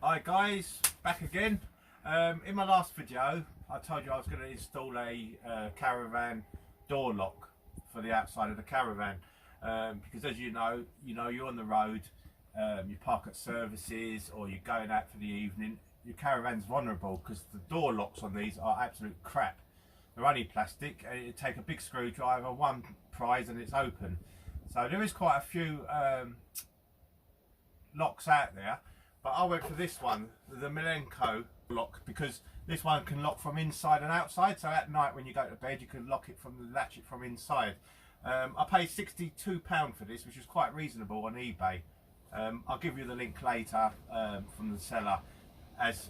Hi guys, back again. In my last video I told you I was going to install a caravan door lock for the outside of the caravan, because as you know you're on the road, you park at services or you're going out for the evening, your caravan's vulnerable because the door locks on these are absolute crap. They're only plastic and it'd take a big screwdriver, one prise and it's open. So there is quite a few locks out there. But I went for this one, the Milenco lock, because this one can lock from inside and outside. So at night when you go to bed, you can lock it latch it from inside. I paid £62 for this, which is quite reasonable on eBay. I'll give you the link later from the seller, as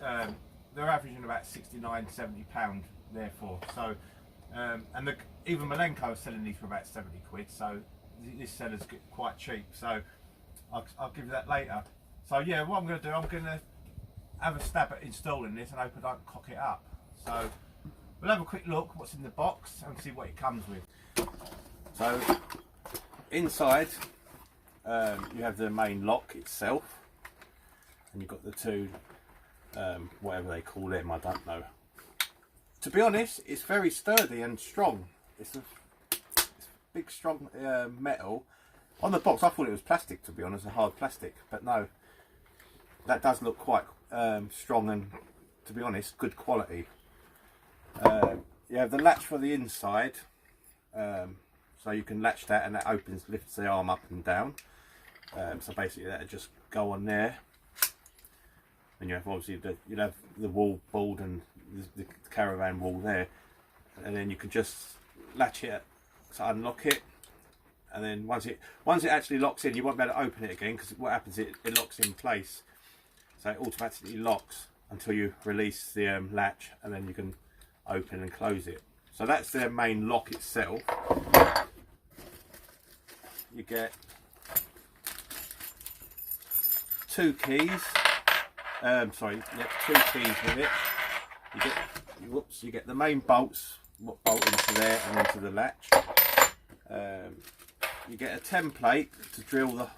they're averaging about £69–70 therefore. So, and even Milenco is selling these for about 70 quid. So this seller's quite cheap. So I'll give you that later. So yeah, what I'm going to do, I'm going to have a stab at installing this and hope I don't cock it up. So we'll have a quick look what's in the box and see what it comes with. So inside you have the main lock itself, and you've got the two, whatever they call them, I don't know. To be honest, it's very sturdy and strong. It's a big strong metal. On the box I thought it was plastic, to be honest, a hard plastic, but no. That does look quite strong and, to be honest, good quality. You have the latch for the inside, so you can latch that and that opens, lifts the arm up and down. So basically that'll just go on there. And you have obviously you'll have the wall board and the caravan wall there, and then you can just latch it to unlock it. And then once it actually locks in, you won't be able to open it again, because what happens, it locks in place. So it automatically locks until you release the latch, and then you can open and close it. So that's their main lock itself. You get two keys. Sorry, you get two keys with it. You get the main bolts, what bolt into there and into the latch. You get a template to drill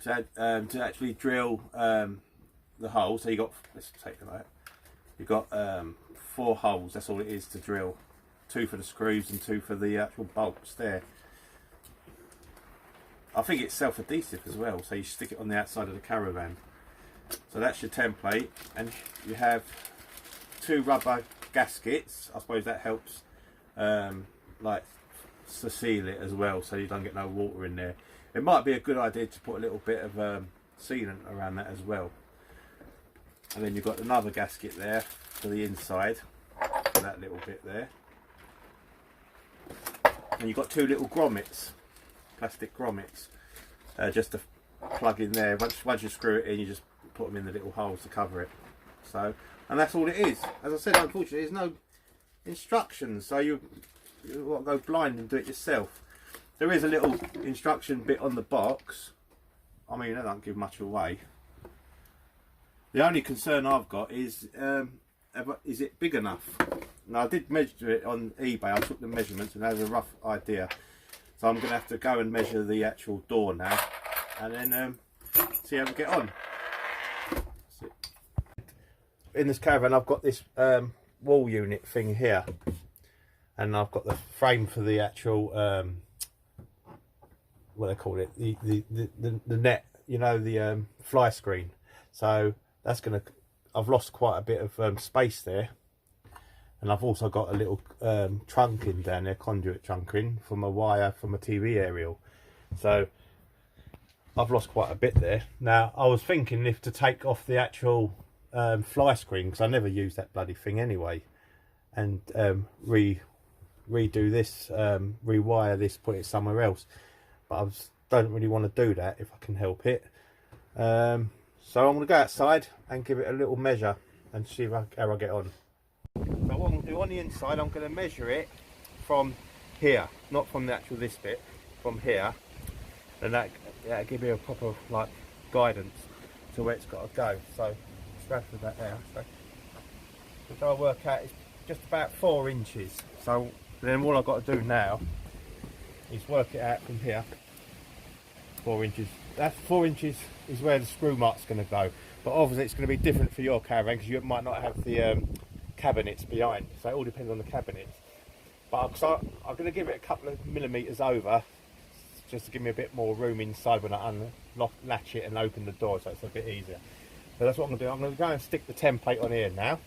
to actually drill the hole. So you got, let's take them out. You've got 4 holes. That's all it is to drill. 2 for the screws and 2 for the actual bolts there. I think it's self-adhesive as well, so you stick it on the outside of the caravan. So that's your template, and you have 2 rubber gaskets. I suppose that helps, like, to seal it as well, so you don't get no water in there. It might be a good idea to put a little bit of sealant around that as well. And then you've got another gasket there for the inside, for that little bit there. And you've got 2 little grommets, plastic grommets, just to plug in there. Once you screw it in, you just put them in the little holes to cover it. So, and that's all it is. As I said, unfortunately, there's no instructions, so you want to go blind and do it yourself. There is a little instruction bit on the box. I mean, they don't give much away. The only concern I've got is it big enough? Now, I did measure it on eBay. I took the measurements and had a rough idea. So I'm going to have to go and measure the actual door now, and then see how we get on. In this caravan, I've got this wall unit thing here, and I've got the frame for the actual what they call it, the net, you know, the fly screen. So that's gonna, I've lost quite a bit of space there, and I've also got a little trunk in down there, conduit trunk in from a wire from a TV aerial. So I've lost quite a bit there. Now I was thinking if to take off the actual fly screen, because I never use that bloody thing anyway, and redo this, rewire this, put it somewhere else. But I don't really want to do that if I can help it. So I'm going to go outside and give it a little measure and see how I get on. So what I'm going to do on the inside, I'm going to measure it from here, not from the actual this bit, from here, and that'll give you a proper like guidance to where it's got to go. So scratch with that there. So which I'll work out is just about 4 inches. So then all I've got to do now is work it out from here. 4 inches. That 4 inches is where the screw mark's going to go. But obviously it's going to be different for your caravan because you might not have the cabinets behind. So it all depends on the cabinets. But I'm going to give it a couple of millimetres over, just to give me a bit more room inside when I latch it and open the door, so it's a bit easier. So that's what I'm going to do. I'm going to go and stick the template on here now.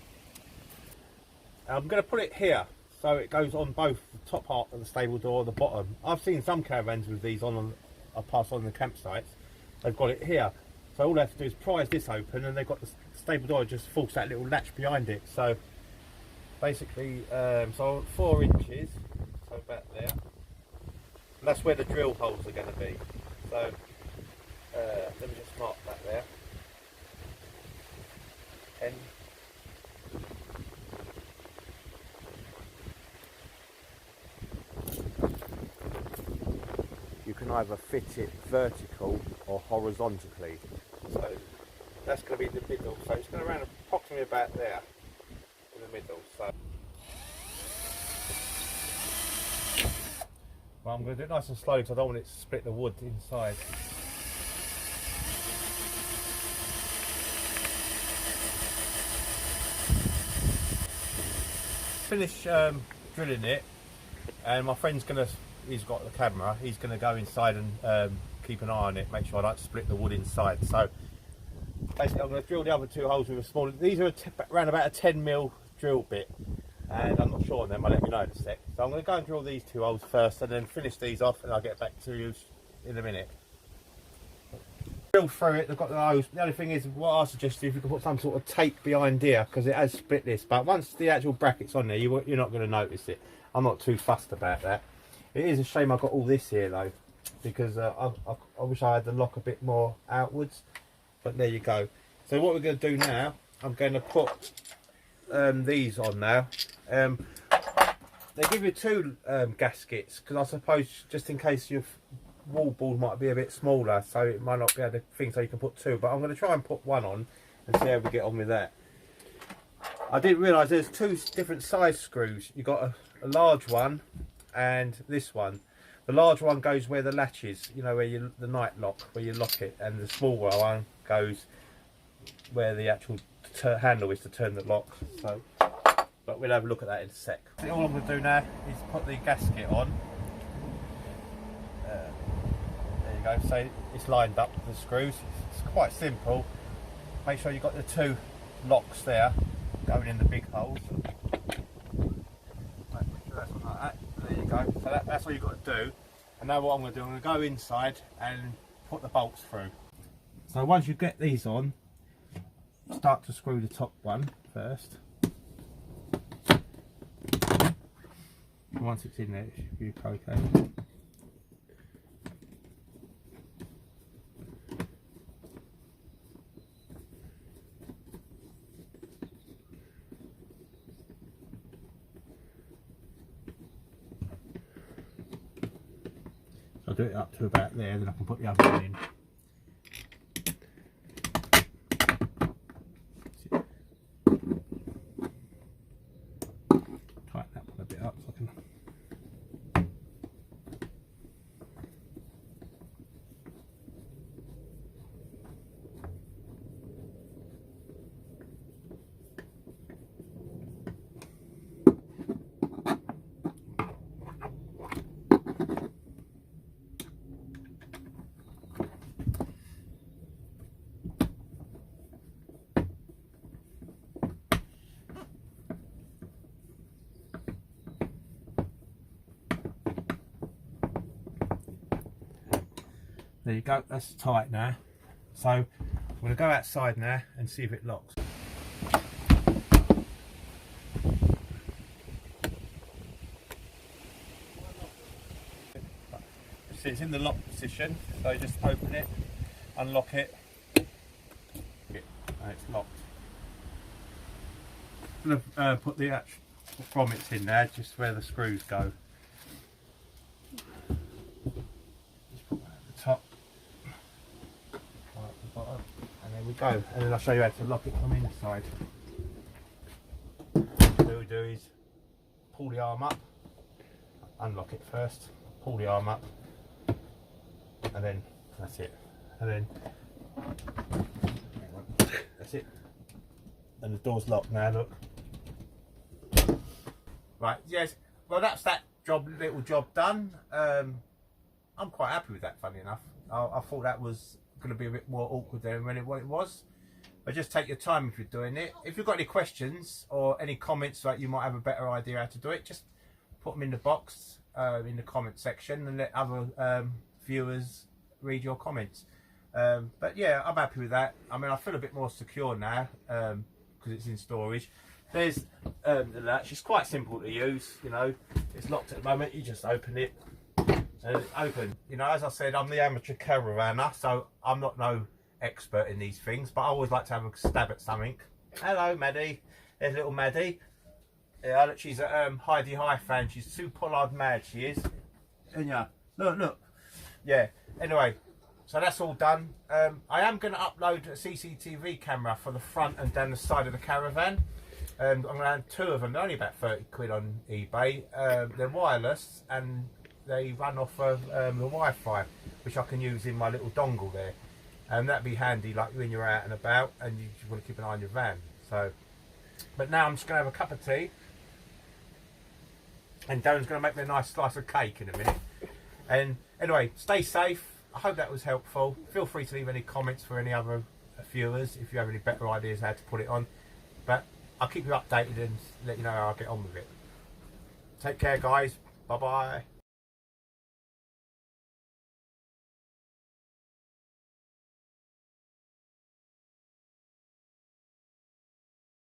I'm going to put it here, so it goes on both the top part of the stable door and the bottom. I've seen some caravans with these on, I pass on the campsites. They've got it here. So all they have to do is prise this open and they've got the stable door, just force that little latch behind it. So basically, so 4 inches, so about there. And that's where the drill holes are going to be. So let me just mark that there. 10. You can either fit it vertical or horizontally. So that's going to be the middle. So it's going to run approximately about there in the middle. So well, I'm going to do it nice and slow because I don't want it to split the wood inside. Finish drilling it, and my friend's going to, he's got the camera, he's going to go inside and keep an eye on it, make sure I don't split the wood inside. So basically I'm going to drill the other 2 holes with a smaller, these are around about a 10mm drill bit, and I'm not sure on them, I'll let you know in a sec. So I'm going to go and drill these 2 holes first and then finish these off, and I'll get back to you in a minute. Drill through it, they've got the hose. The only thing is, what I suggest is if you can put some sort of tape behind here, because it has split this, but once the actual bracket's on there, you're not going to notice it. I'm not too fussed about that. It is a shame I got all this here though, because I wish I had the lock a bit more outwards, but there you go. So what we're going to do now, I'm going to put these on now. They give you 2 gaskets, because I suppose just in case your wall board might be a bit smaller, so it might not be able to think, so you can put 2, but I'm going to try and put 1 on and see how we get on with that. I didn't realise there's 2 different size screws. You've got a large one and this one. The large one goes where the latch is, you know, where the night lock, where you lock it, and the smaller one goes where the actual handle is to turn the lock. So, but we'll have a look at that in a sec. All I'm going to do now is put the gasket on. There you go, so it's lined up with the screws. It's quite simple. Make sure you've got the 2 locks there going in the big holes. Like that. There you go. So that's all you've got to do. And now what I'm going to do, I'm going to go inside and put the bolts through. So once you get these on, start to screw the top one first. Once it's in there, it should be okay. I'll do it up to about there, then I can put the other one in. Tighten that one a bit up so I can. There you go, that's tight now. So I'm going to go outside now and see if it locks. So it's in the lock position, so you just open it, unlock it, and it's locked. I'm going to put the actual grommets in there, just where the screws go. Just put that at the top. And there we go, and then I'll show you how to lock it from inside. What we do is pull the arm up, unlock it first, pull the arm up, and then that's it. And then that's it. And the door's locked now. Look. Right. Yes. Well, that's that little job done. I'm quite happy with that. Funny enough, I thought that was going to be a bit more awkward than what it was. But just take your time if you're doing it. If you've got any questions or any comments that you might have a better idea how to do it, just put them in the box in the comment section and let other viewers read your comments. But yeah, I'm happy with that. I mean, I feel a bit more secure now because it's in storage. There's the latch. It's quite simple to use. You know, it's locked at the moment. You just open it and it's open. You know, as I said, I'm the amateur caravaner, so I'm not no expert in these things, but I always like to have a stab at something. Hello, Maddie. There's little Maddie. Yeah, look, she's a Heidi High fan. She's too Pollard mad, she is. And yeah, look. Yeah. Anyway, so that's all done. I am going to upload a CCTV camera for the front and down the side of the caravan. I'm going to have 2 of them. They're only about 30 quid on eBay. They're wireless and they run off of the Wi-Fi, which I can use in my little dongle there. And that'd be handy, like when you're out and about and you want to keep an eye on your van. So, but now I'm just going to have a cup of tea, and Darren's going to make me a nice slice of cake in a minute. And anyway, stay safe. I hope that was helpful. Feel free to leave any comments for any other viewers if you have any better ideas how to put it on. But I'll keep you updated and let you know how I get on with it. Take care, guys. Bye bye.